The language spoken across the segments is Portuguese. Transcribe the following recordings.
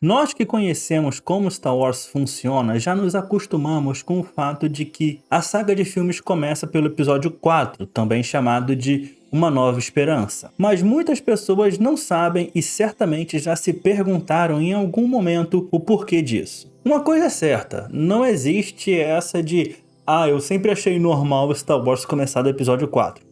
Nós que conhecemos como Star Wars funciona já nos acostumamos com o fato de que a saga de filmes começa pelo episódio 4, também chamado de Uma Nova Esperança. Mas muitas pessoas não sabem e certamente já se perguntaram em algum momento o porquê disso. Uma coisa é certa, não existe essa de eu sempre achei normal Star Wars começar do episódio 4.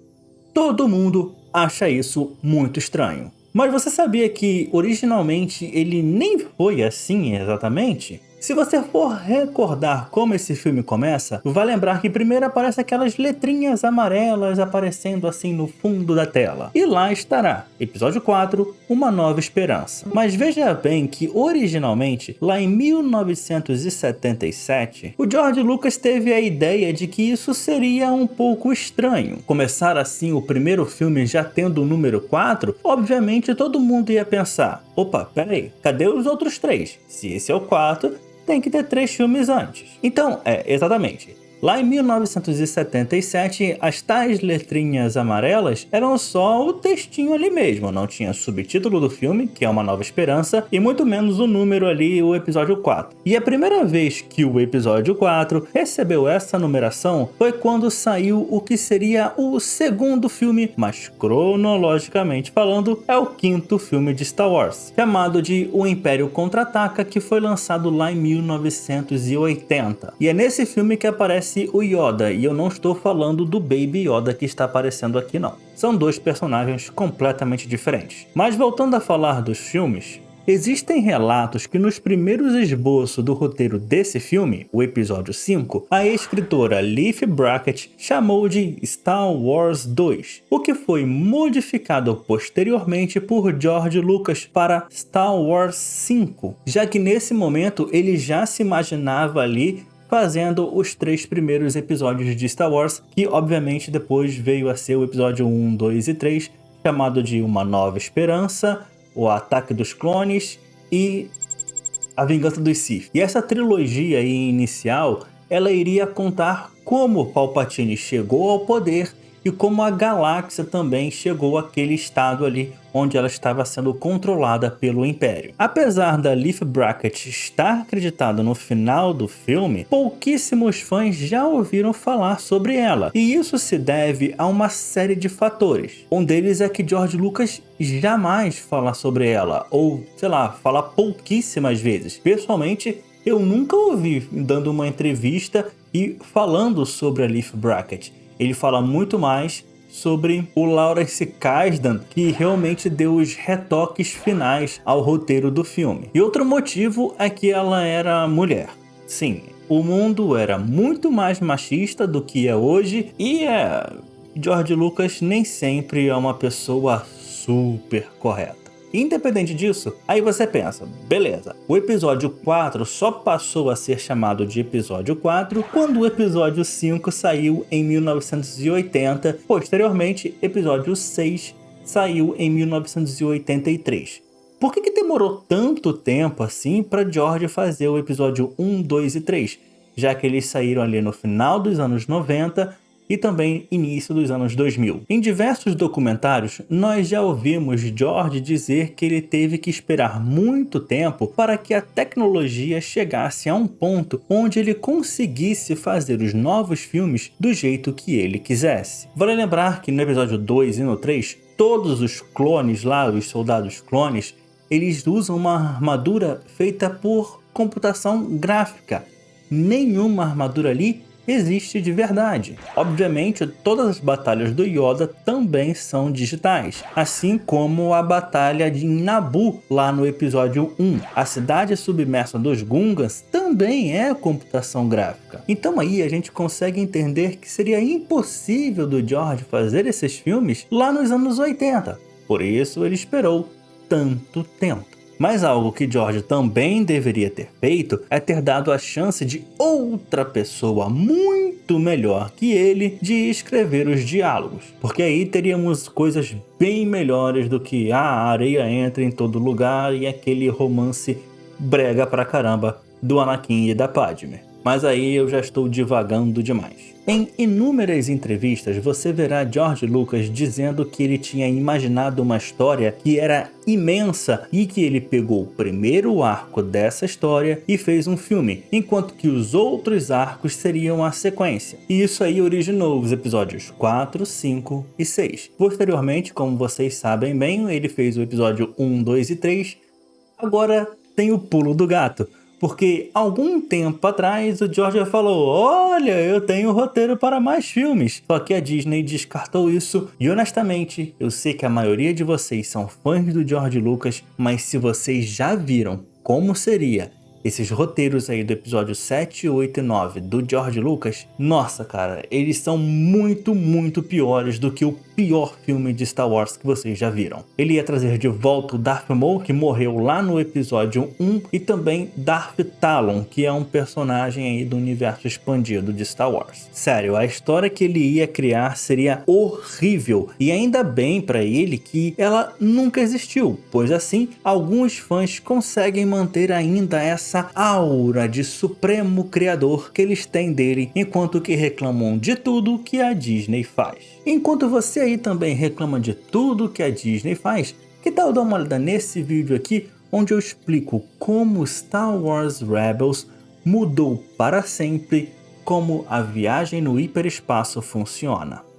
Todo mundo acha isso muito estranho. Mas você sabia que originalmente ele nem foi assim exatamente? Se você for recordar como esse filme começa, vai lembrar que primeiro aparecem aquelas letrinhas amarelas aparecendo assim no fundo da tela. E lá estará, episódio 4, Uma Nova Esperança. Mas veja bem que originalmente, lá em 1977, o George Lucas teve a ideia de que isso seria um pouco estranho. Começar assim o primeiro filme já tendo o número 4, obviamente todo mundo ia pensar, opa, peraí, cadê os outros 3? Se esse é o 4, tem que ter 3 filmes antes. Então, exatamente. Lá em 1977, as tais letrinhas amarelas eram só o textinho ali mesmo, não tinha subtítulo do filme, que é Uma Nova Esperança, e muito menos o número ali, o episódio 4. E a primeira vez que o episódio 4 recebeu essa numeração foi quando saiu o que seria o segundo filme, mas cronologicamente falando, é o quinto filme de Star Wars, chamado de O Império Contra-Ataca, que foi lançado lá em 1980. E é nesse filme que aparece o Yoda, e eu não estou falando do Baby Yoda que está aparecendo aqui não. São dois personagens completamente diferentes. Mas voltando a falar dos filmes, existem relatos que nos primeiros esboços do roteiro desse filme, o episódio 5, a escritora Leaf Brackett chamou de Star Wars 2, o que foi modificado posteriormente por George Lucas para Star Wars 5, já que nesse momento ele já se imaginava ali fazendo os 3 primeiros episódios de Star Wars, que obviamente depois veio a ser o episódio 1, 2 e 3, chamado de Uma Nova Esperança, O Ataque dos Clones e A Vingança dos Sith. E essa trilogia aí inicial, ela iria contar como Palpatine chegou ao poder e como a galáxia também chegou àquele estado ali onde ela estava sendo controlada pelo Império. Apesar da Leaf Brackett estar acreditada no final do filme, pouquíssimos fãs já ouviram falar sobre ela, e isso se deve a uma série de fatores. Um deles é que George Lucas jamais fala sobre ela, ou sei lá, fala pouquíssimas vezes. Pessoalmente, eu nunca ouvi dando uma entrevista e falando sobre a Leaf Brackett. Ele fala muito mais sobre o Lawrence Kasdan, que realmente deu os retoques finais ao roteiro do filme. E outro motivo é que ela era mulher. Sim, o mundo era muito mais machista do que é hoje e George Lucas nem sempre é uma pessoa super correta. Independente disso, aí você pensa, beleza, o episódio 4 só passou a ser chamado de episódio 4 quando o episódio 5 saiu em 1980, posteriormente episódio 6 saiu em 1983. Por que demorou tanto tempo assim para George fazer o episódio 1, 2 e 3, já que eles saíram ali no final dos anos 90 e também início dos anos 2000. Em diversos documentários, nós já ouvimos George dizer que ele teve que esperar muito tempo para que a tecnologia chegasse a um ponto onde ele conseguisse fazer os novos filmes do jeito que ele quisesse. Vale lembrar que no episódio 2 e no 3, todos os clones lá, os soldados clones, eles usam uma armadura feita por computação gráfica. Nenhuma armadura ali existe de verdade. Obviamente, todas as batalhas do Yoda também são digitais, assim como a batalha de Naboo lá no episódio 1. A cidade submersa dos Gungans também é computação gráfica. Então aí a gente consegue entender que seria impossível do George fazer esses filmes lá nos anos 80. Por isso ele esperou tanto tempo. Mas algo que George também deveria ter feito é ter dado a chance de outra pessoa muito melhor que ele de escrever os diálogos. Porque aí teríamos coisas bem melhores do que a areia entra em todo lugar e aquele romance brega pra caramba do Anakin e da Padme. mas aí eu já estou divagando demais. Em inúmeras entrevistas, você verá George Lucas dizendo que ele tinha imaginado uma história que era imensa e que ele pegou o primeiro arco dessa história e fez um filme, enquanto que os outros arcos seriam a sequência. E isso aí originou os episódios 4, 5 e 6. Posteriormente, como vocês sabem bem, ele fez o episódio 1, 2 e 3. Agora tem o pulo do gato. Porque algum tempo atrás o George falou: olha, eu tenho roteiro para mais filmes. Só que a Disney descartou isso e honestamente, eu sei que a maioria de vocês são fãs do George Lucas, mas se vocês já viram como seria esses roteiros aí do episódio 7, 8 e 9 do George Lucas, nossa cara, eles são muito piores do que o pior filme de Star Wars que vocês já viram. Ele ia trazer de volta o Darth Maul, que morreu lá no episódio 1, e também Darth Talon, que é um personagem aí do universo expandido de Star Wars. Sério, a história que ele ia criar seria horrível, e ainda bem pra ele que ela nunca existiu, pois assim, alguns fãs conseguem manter ainda essa aura de supremo criador que eles têm dele, enquanto que reclamam de tudo que a Disney faz. Enquanto você aí também reclama de tudo que a Disney faz, que tal dar uma olhada nesse vídeo aqui, onde eu explico como Star Wars Rebels mudou para sempre como a viagem no hiperespaço funciona.